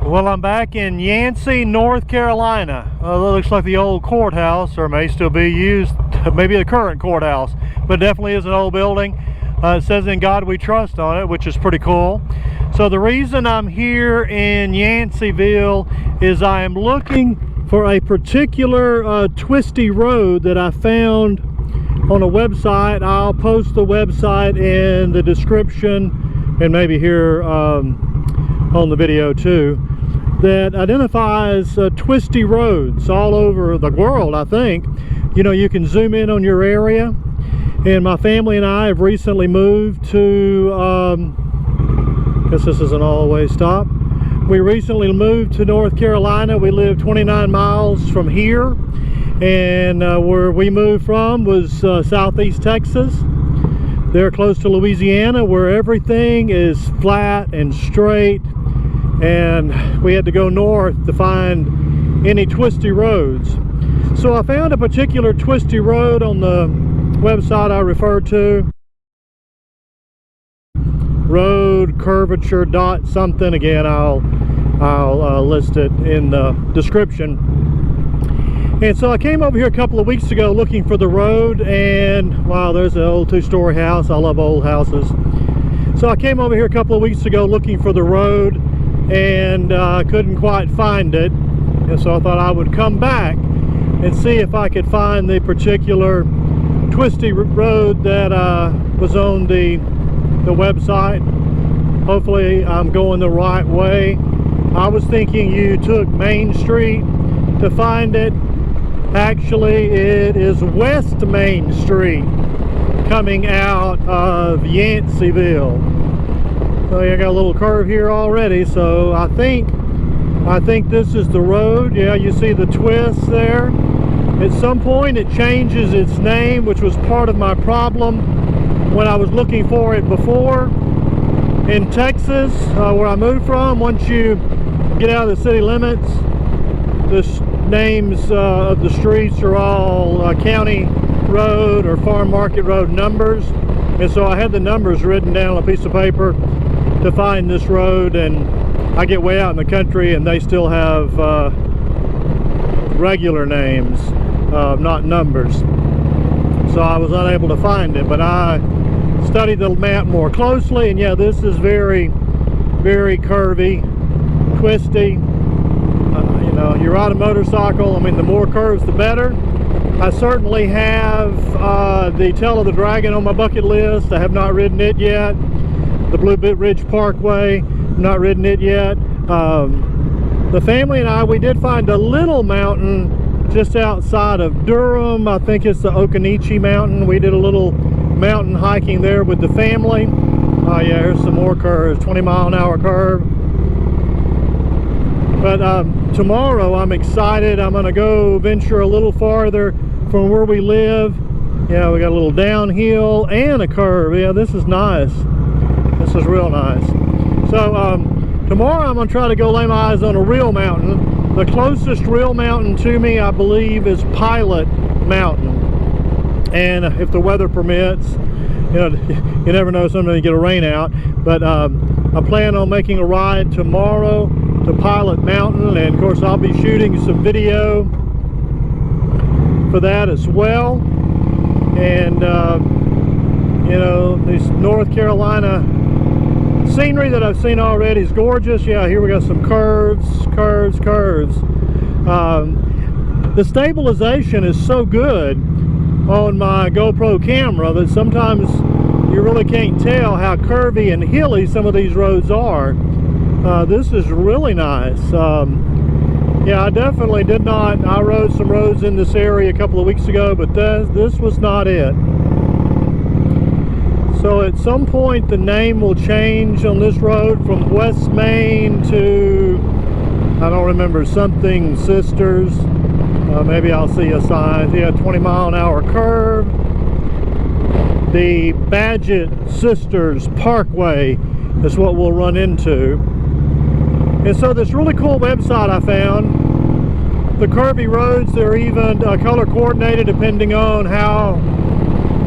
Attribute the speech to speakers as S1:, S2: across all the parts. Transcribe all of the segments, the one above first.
S1: Well, I'm back in Yancey, North Carolina. That looks like the old courthouse, or may still be used, maybe the current courthouse, but definitely is an old building. It says "In God We Trust" on it, which is pretty cool. So the reason I'm here in Yanceyville is I am looking for a particular twisty road that I found on a website. I'll post the website in the description and maybe here on the video too, that identifies twisty roads all over the world. I think, you know, you can zoom in on your area, and my family and I have recently moved to I guess this is an all-way stop. We recently moved to North Carolina. We live 29 miles from here, and where we moved from was southeast Texas. They're close to Louisiana, where everything is flat and straight, and we had to go north to find any twisty roads. So I found a particular twisty road on the website I referred to. Road curvature dot something. Again, I'll list it in the description. And so I came over here a couple of weeks ago looking for the road, and wow, there's an old two-story house. I love old houses. So I came over here a couple of weeks ago looking for the road, and I couldn't quite find it. And so I thought I would come back and see if I could find the particular twisty road that was on the website. Hopefully I'm going the right way. I was thinking you took Main Street to find it. Actually, it is West Main Street coming out of Yanceyville. So you got a little curve here already, so I think this is the road. Yeah, you see the twist there. At some point it changes its name, which was part of my problem when I was looking for it before. In Texas, where I moved from, once you get out of the city limits, the names of the streets are all county road or farm market road numbers. And so I had the numbers written down on a piece of paper to find this road, and I get way out in the country and they still have regular names, not numbers. So I was unable to find it, but I studied the map more closely, and yeah, this is very, very curvy, twisty. You know, you ride a motorcycle, I mean, the more curves the better. I certainly have the Tail of the Dragon on my bucket list. I have not ridden it yet. The Blue Ridge Parkway, not ridden it yet. The family and I, we did find a little mountain just outside of Durham. I think it's the Occoneechee Mountain. We did a little mountain hiking there with the family. Oh yeah, here's some more curves, 20-mile-an-hour curve. But tomorrow I'm excited. I'm gonna go venture a little farther from where we live. Yeah, we got a little downhill and a curve. Yeah, this is nice. This is real nice. So tomorrow I'm gonna try to go lay my eyes on a real mountain. The closest real mountain to me, I believe, is Pilot Mountain. And if the weather permits, you know, you never know, sometimes you get a rain out. But I plan on making a ride tomorrow to Pilot Mountain, and of course I'll be shooting some video for that as well. And you know, this North Carolina scenery that I've seen already is gorgeous. Yeah, here we got some curves. The stabilization is so good on my GoPro camera that sometimes you really can't tell how curvy and hilly some of these roads are. This is really nice. Yeah, I definitely did not. I rode some roads in this area a couple of weeks ago, but this was not it. So at some point the name will change on this road from West Main to, I don't remember, something Sisters. Maybe I'll see a sign. Yeah, 20-mile-an-hour curve. The Badgett Sisters Parkway is what we'll run into. And so this really cool website I found, the curvy roads, they're even color coordinated depending on how,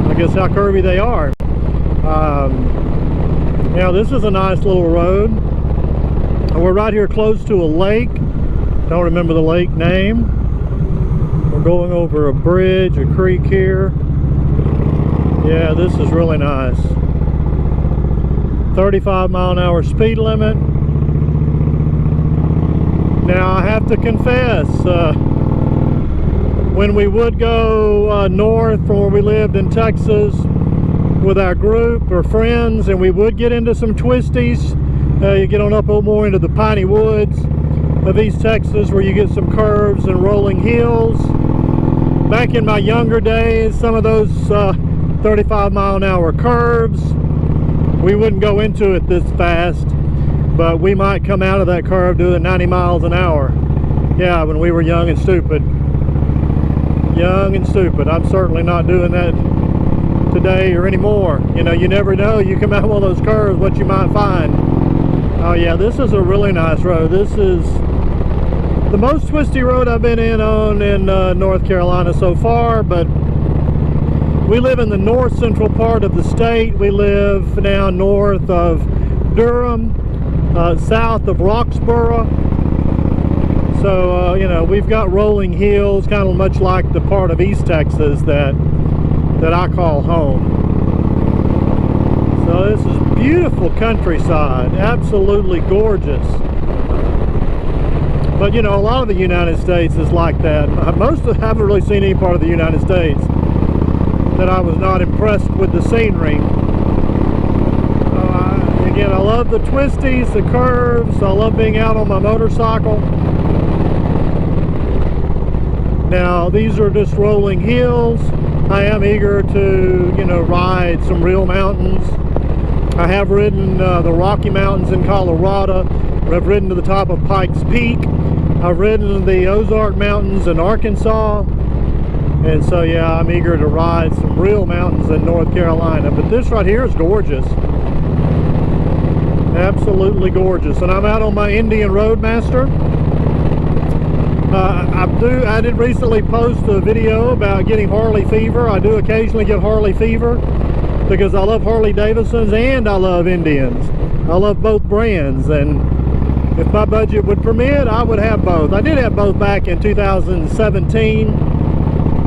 S1: I guess, how curvy they are. Now this is a nice little road. We're right here close to a lake. Don't remember the lake name. We're going over a bridge, a creek here. Yeah, this is really nice. 35-mile-an-hour speed limit. Now I have to confess, when we would go north from where we lived in Texas with our group or friends, and we would get into some twisties, you get on up a little more into the piney woods of East Texas where you get some curves and rolling hills. Back in my younger days, some of those 35-mile-an-hour curves, we wouldn't go into it this fast, but we might come out of that curve doing 90 miles an hour. Yeah, when we were young and stupid. Young and stupid. I'm certainly not doing that today or anymore. You know, you never know. You come out one of those curves, what you might find. Oh yeah, this is a really nice road. This is the most twisty road I've been in North Carolina so far, but we live in the north central part of the state. We live now north of Durham, south of Roxborough. So, you know, we've got rolling hills, kind of much like the part of East Texas that I call home. So this is beautiful countryside, absolutely gorgeous. But, you know, a lot of the United States is like that. I haven't really seen any part of the United States that I was not impressed with the scenery. Again, I love the twisties, the curves. I love being out on my motorcycle. Now, these are just rolling hills. I am eager to, you know, ride some real mountains. I have ridden the Rocky Mountains in Colorado. I've ridden to the top of Pikes Peak. I've ridden the Ozark Mountains in Arkansas. And so, yeah, I'm eager to ride some real mountains in North Carolina. But this right here is gorgeous. Absolutely gorgeous. And I'm out on my Indian Roadmaster. I did recently post a video about getting Harley fever. I do occasionally get Harley fever because I love Harley Davidsons and I love Indians. I love both brands, and if my budget would permit, I would have both. I did have both back in 2017.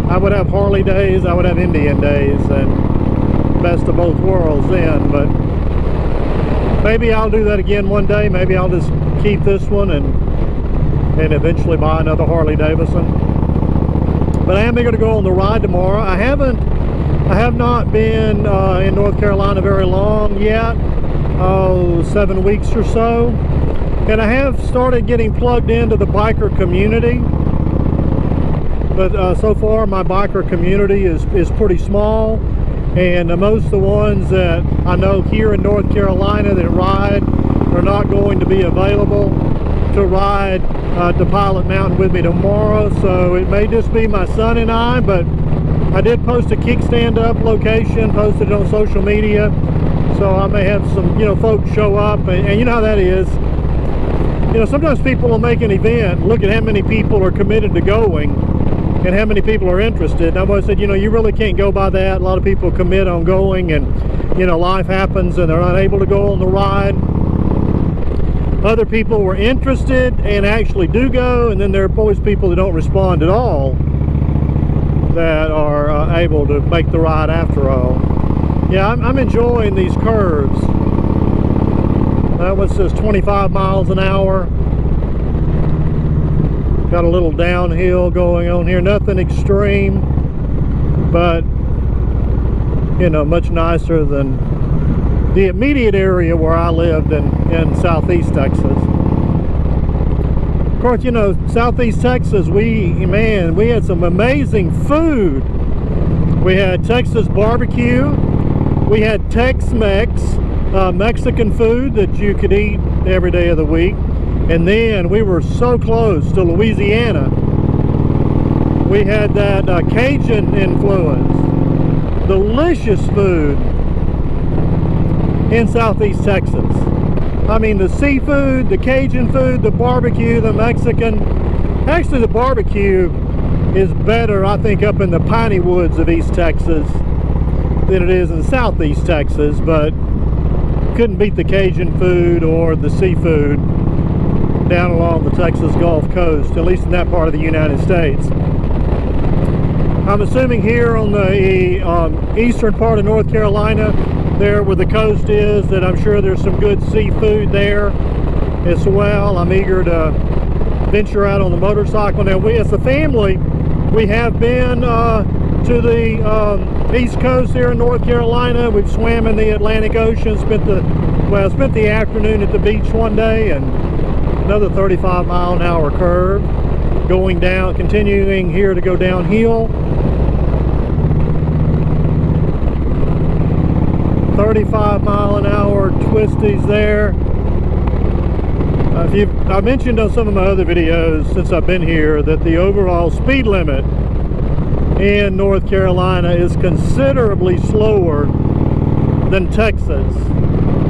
S1: I would have Harley days, I would have Indian days, and best of both worlds then. But maybe I'll do that again one day. Maybe I'll just keep this one and eventually buy another Harley Davidson. But I am eager to go on the ride tomorrow. I have not been in North Carolina very long yet. 7 weeks or so. And I have started getting plugged into the biker community. But so far my biker community is pretty small. And most of the ones that I know here in North Carolina that ride are not going to be available to ride to Pilot Mountain with me tomorrow, so it may just be my son and I. But I did post a kickstand up location, posted it on social media, so I may have some, you know, folks show up, and you know how that is. You know, sometimes people will make an event, look at how many people are committed to going and how many people are interested. And I've always said, you know, you really can't go by that. A lot of people commit on going, and you know, life happens and they're not able to go on the ride. Other people were interested and actually do go, and then there are always people that don't respond at all that are able to make the ride after all. Yeah, I'm enjoying these curves. That one says 25 miles an hour. Got a little downhill going on here. Nothing extreme, but you know, much nicer than the immediate area where I lived in southeast Texas. Of course, you know, southeast Texas, we had some amazing food. We had Texas barbecue. We had Tex-Mex, Mexican food that you could eat every day of the week. And then we were so close to Louisiana. We had that Cajun influence. Delicious food in southeast Texas. I mean, the seafood, the Cajun food, the barbecue, the Mexican. Actually, the barbecue is better, I think, up in the piney woods of East Texas than it is in southeast Texas, but couldn't beat the Cajun food or the seafood down along the Texas Gulf Coast, at least in that part of the United States. I'm assuming here on the eastern part of North Carolina, there where the coast is, that I'm sure there's some good seafood there as well. I'm eager to venture out on the motorcycle. Now, we as a family, we have been to the east coast here in North Carolina. We've swam in the Atlantic Ocean, spent the afternoon at the beach one day, and another 35-mile-an-hour curve going down, continuing here to go downhill. 35-mile-an-hour twisties there. I mentioned on some of my other videos since I've been here that the overall speed limit in North Carolina is considerably slower than Texas,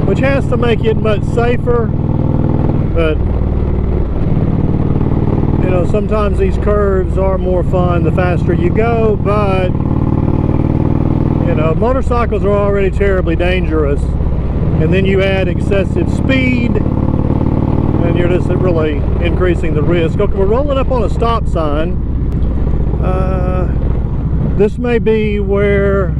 S1: which has to make it much safer. But you know, sometimes these curves are more fun the faster you go, but you know, motorcycles are already terribly dangerous, and then you add excessive speed and you're just really increasing the risk. Okay, we're rolling up on a stop sign. This may be where,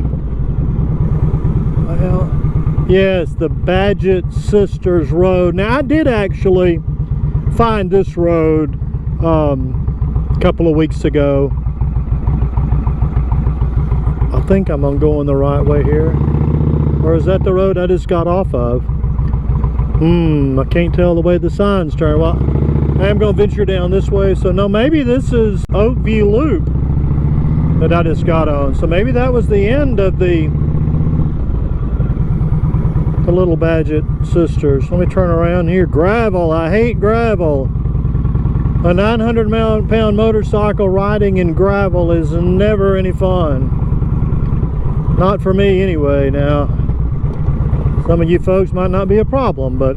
S1: well, yes, the Badgett Sisters Road. Now, I did actually find this road a couple of weeks ago. I think I'm going the right way here. Or is that the road I just got off of? I can't tell the way the signs turn. Well, I am going to venture down this way. So no, maybe this is Oakview Loop that I just got on. So maybe that was the end of the little Badgett Sisters. Let me turn around here. Gravel. I hate gravel. A 900-pound motorcycle riding in gravel is never any fun. Not for me anyway. Now, some of you folks might not be a problem, but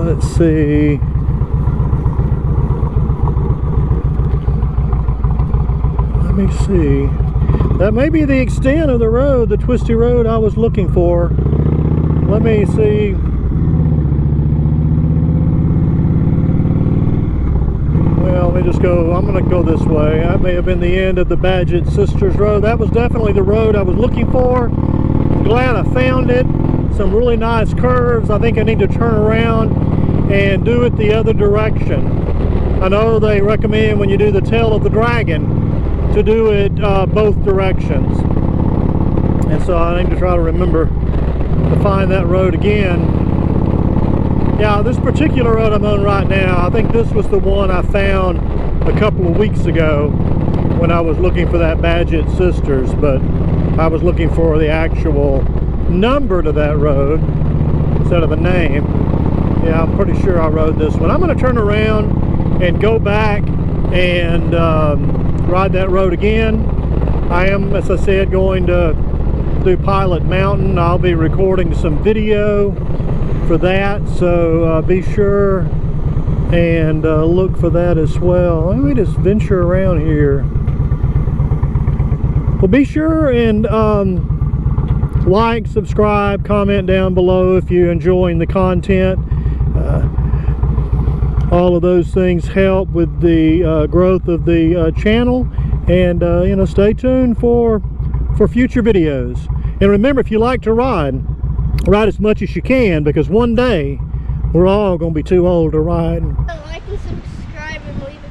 S1: let's see. Let me see. That may be the extent of the road, the twisty road I was looking for. Let me see. Well, let me just go. I'm going to go this way. That may have been the end of the Badgett Sisters Road. That was definitely the road I was looking for. I'm glad I found it. Some really nice curves. I think I need to turn around and do it the other direction. I know they recommend when you do the tail of the dragon to do it both directions. And so I need to try to remember to find that road again. Yeah, this particular road I'm on right now, I think this was the one I found a couple of weeks ago when I was looking for that Badgett Sisters, but I was looking for the actual number to that road instead of the name. Yeah, I'm pretty sure I rode this one. I'm going to turn around and go back and ride that road again. I am, as I said, going to do Pilot Mountain. I'll be recording some video for that, so be sure and look for that as well. Let me just venture around here. Well, be sure and like, subscribe, comment down below if you're enjoying the content. All of those things help with the growth of the channel, and you know, stay tuned for future videos. And remember, if you like to ride as much as you can, because one day we're all going to be too old to ride.
S2: Like and subscribe and leave a